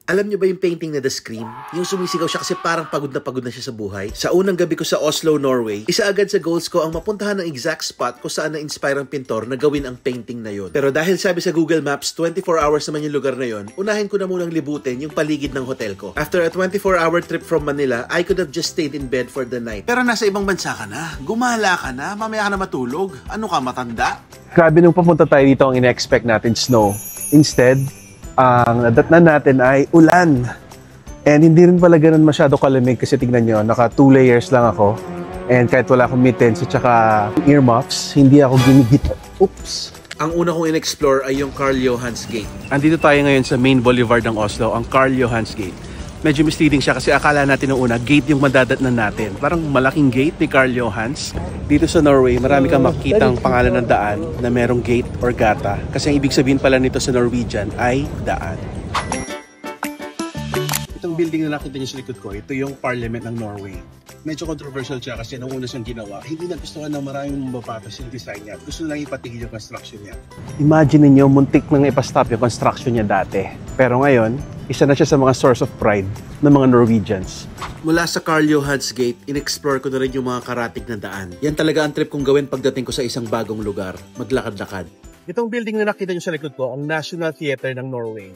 Alam niyo ba yung painting na The Scream? Yung sumisigaw siya kasi parang pagod na siya sa buhay. Sa unang gabi ko sa Oslo, Norway, isa agad sa goals ko ang mapuntahan ng exact spot kung saan na-inspire ang pintor na gawin ang painting na yon. Pero dahil sabi sa Google Maps, 24 hours naman yung lugar na yon, unahin ko na munang libutin yung paligid ng hotel ko. After a 24-hour trip from Manila, I could have just stayed in bed for the night. Pero nasa ibang bansa ka na, gumala ka na, mamaya ka na matulog. Ano ka, matanda? Grabe nung papunta tayo dito ang ina-expect natin snow. Instead, ang nadatnan natin ay ulan. And hindi rin pala ganun masyado kalamig kasi tignan nyo, naka 2 layers lang ako. And kahit wala akong mittens at saka earmuffs, hindi ako ginigit. Oops! Ang una kong in-explore ay yung Karl Johans Gate. Andito tayo ngayon sa main boulevard ng Oslo, ang Karl Johans Gate. Medyo misleading siya kasi akala natin noong una, gate yung madadatnan natin. Parang malaking gate ni Karl Johans. Dito sa Norway, marami kang makikitang pangalan ng daan na merong gate or gata. Kasi ang ibig sabihin pala nito sa Norwegian ay daan. Itong building na nakita niyo sa likod ko, ito yung Parliament ng Norway. Medyo controversial siya kasi nung una siyang ginawa, hindi nagustuhan ng maraming mababatas yung design niya. Gusto lang ipatigil yung construction niya. Imagine niyo muntik nang ipastop yung construction niya dati. Pero ngayon, isa na siya sa mga source of pride ng mga Norwegians. Mula sa Karl Johans Gate, in-explore ko na rin yung mga karatig na daan. Yan talaga ang trip kong gawin pagdating ko sa isang bagong lugar. Maglakad-lakad. Itong building na nakita niyo sa likod ko, ang National Theatre ng Norway.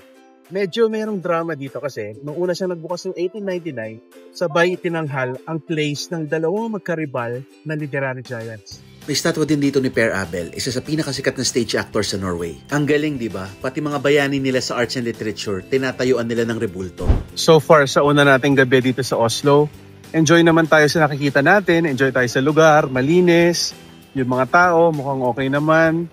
Medyo mayroong drama dito kasi nung una siyang nagbukas noong 1899, sabay itinanghal ang place ng dalawang magkaribal na literary giants. May statwa din dito ni Per Abel, isa sa pinakasikat na stage actor sa Norway. Ang galing, di ba? Pati mga bayani nila sa arts and literature, tinatayuan nila ng rebulto. So far, sa una nating gabi dito sa Oslo, enjoy naman tayo sa nakikita natin, enjoy tayo sa lugar, malinis, yung mga tao, mukhang okay naman.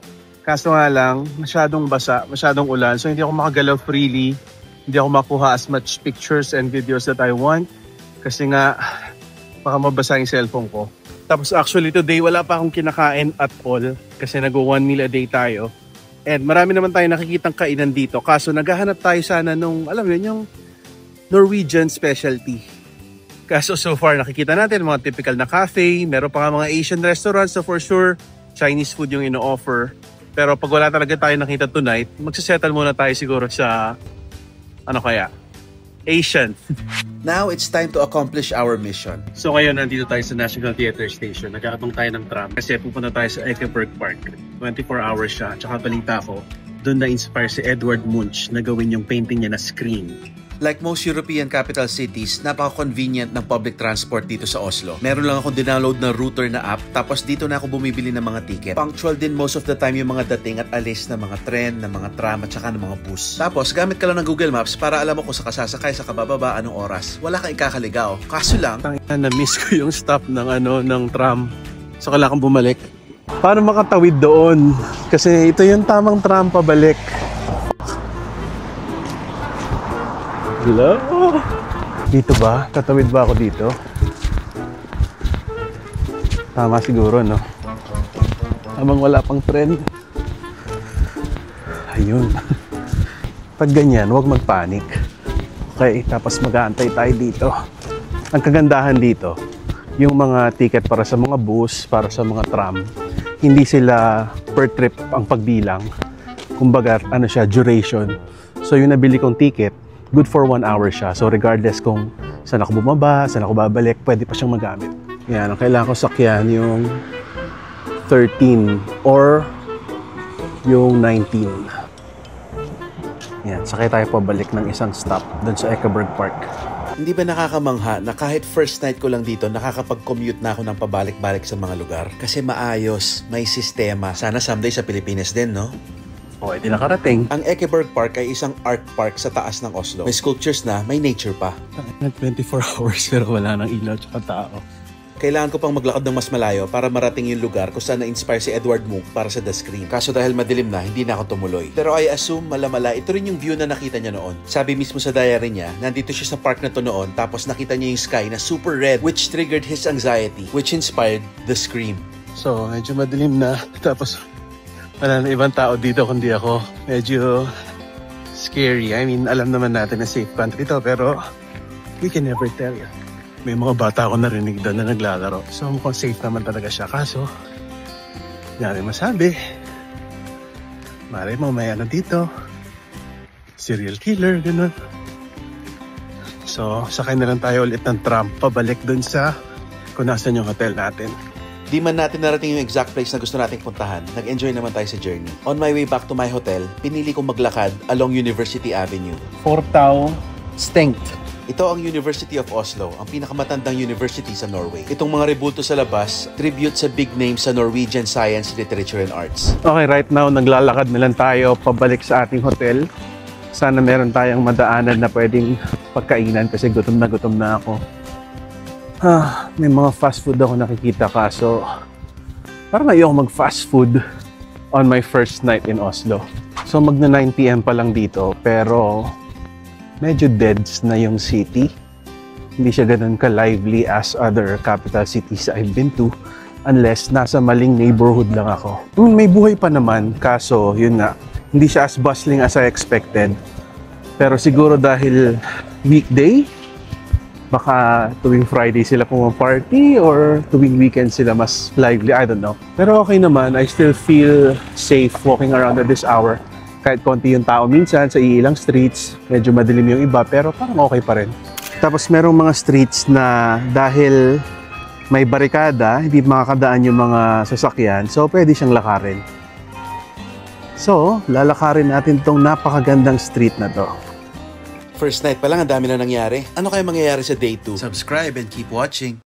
Kaso nga lang, masyadong basa, masyadong ulan, so hindi ako makagalaw freely, hindi ako makuha as much pictures and videos that I want, kasi nga, baka mabasa yung cellphone ko. Tapos actually today wala pa akong kinakain at all kasi nag-1 meal a day tayo. And marami naman tayo nakikitang kainan dito. Kaso naghahanap tayo sana nung, alam mo yun, yung Norwegian specialty. Kaso so far nakikita natin mga typical na cafe, meron pa nga mga Asian restaurants, so for sure Chinese food yung ino-offer. Pero pag wala talaga tayo nakita tonight, magsasettle muna tayo siguro sa, ano kaya, Asian. Now, it's time to accomplish our mission. So ngayon, nandito tayo sa National Theatre Station. Nag-aabang tayo ng tram kasi pupunta tayo sa Ekeberg Park. 24 hours siya. Tsaka balita ko, doon na-inspire si Edvard Munch na gawin yung painting niya na Scream. Like most European capital cities, napaka-convenient ng public transport dito sa Oslo. Meron lang akong dinownload na router na app, tapos dito na ako bumibili ng mga ticket. Punctual din most of the time yung mga dating at alis ng mga tren, ng mga tram at saka ng mga bus. Tapos gamit ka lang ng Google Maps para alam mo kung sa kasasakay, sa kabababa, anong oras. Wala kang ikakaligaw. Kaso lang, na-miss ko yung stop ng ng tram. So kailangan bumalik. Paano makatawid doon? Kasi ito yung tamang tram pabalik. Hello? Dito ba? Tatawid ba ako dito? Tama siguro, no? Habang wala pang tren. Ayun. Pag ganyan, huwag magpanik. Okay, tapos mag-aantay tayo dito. Ang kagandahan dito, yung mga ticket para sa mga bus, para sa mga tram, hindi sila per trip ang pagbilang. Kumbaga, ano siya, duration. So yung nabili kong ticket, good for 1 hour siya. So regardless kung saan ako bumaba, saan ako babalik, pwede pa siyang magamit. Yan, ang kailangan ko sakyan yung 13 or yung 19. Yan, sakay tayo pabalik ng isang stop dun sa Ekeberg Park. hindi ba nakakamangha na kahit first night ko lang dito, nakakapag-commute na ako ng pabalik-balik sa mga lugar? Kasi maayos, may sistema. Sana someday sa Pilipinas din, no? O, edi nakarating. Ang Ekeberg Park ay isang art park sa taas ng Oslo. May sculptures na, may nature pa. 24 hours pero wala nang ilaw tsaka tao. Kailangan ko pang maglakad ng mas malayo para marating yung lugar kung saan na-inspire si Edvard Munch para sa The Scream. Kaso dahil madilim na, hindi na ako tumuloy. Pero I assume malamala, ito rin yung view na nakita niya noon. Sabi mismo sa diary niya, nandito siya sa park na to noon, tapos nakita niya yung sky na super red, which triggered his anxiety, which inspired The Scream. So, medyo madilim na, tapos wala na ibang tao dito kundi ako. Medyo scary. I mean, alam naman natin na safe country to, pero we can never tell. May mga bata ako narinig doon na naglalaro. So, mukhang safe naman talaga siya. Kaso, hindi masabi. Mari mamaya na dito. Serial killer, gano'n. So, sakay na lang tayo ulit ng tram pabalik dun sa kung nasan yung hotel natin. Di man natin narating yung exact place na gusto nating puntahan, nag-enjoy naman tayo sa journey. On my way back to my hotel, pinili kong maglakad along University Avenue. Fortau Stengt. Ito ang University of Oslo, ang pinakamatandang university sa Norway. Itong mga rebulto sa labas, tribute sa big names sa Norwegian science, literature, and arts. Okay, right now naglalakad na lang tayo pabalik sa ating hotel. Sana meron tayong madaanan na pwedeng pagkainan kasi gutom na ako. May mga fast food ako nakikita kaso parang ayoko mag fast food on my first night in Oslo. So magna 9 PM pa lang dito pero medyo deads na yung city. Hindi siya ganun ka-lively as other capital cities I've been to unless nasa maling neighborhood lang ako. May buhay pa naman kaso yun nga, hindi siya as bustling as I expected. Pero siguro dahil weekday, baka tuwing Friday sila party or tuwing weekend sila mas lively, I don't know. Pero okay naman, I still feel safe walking around at this hour. Kahit konti yung tao minsan sa iilang streets, medyo madilim yung iba pero parang okay pa rin. Tapos merong mga streets na dahil may barikada, hindi makakadaan yung mga sasakyan, so pwede siyang lakarin. So, lalakarin natin tong napakagandang street na to. First night pa lang, ang dami na nangyari. Ano kaya mangyayari sa day 2? Subscribe and keep watching.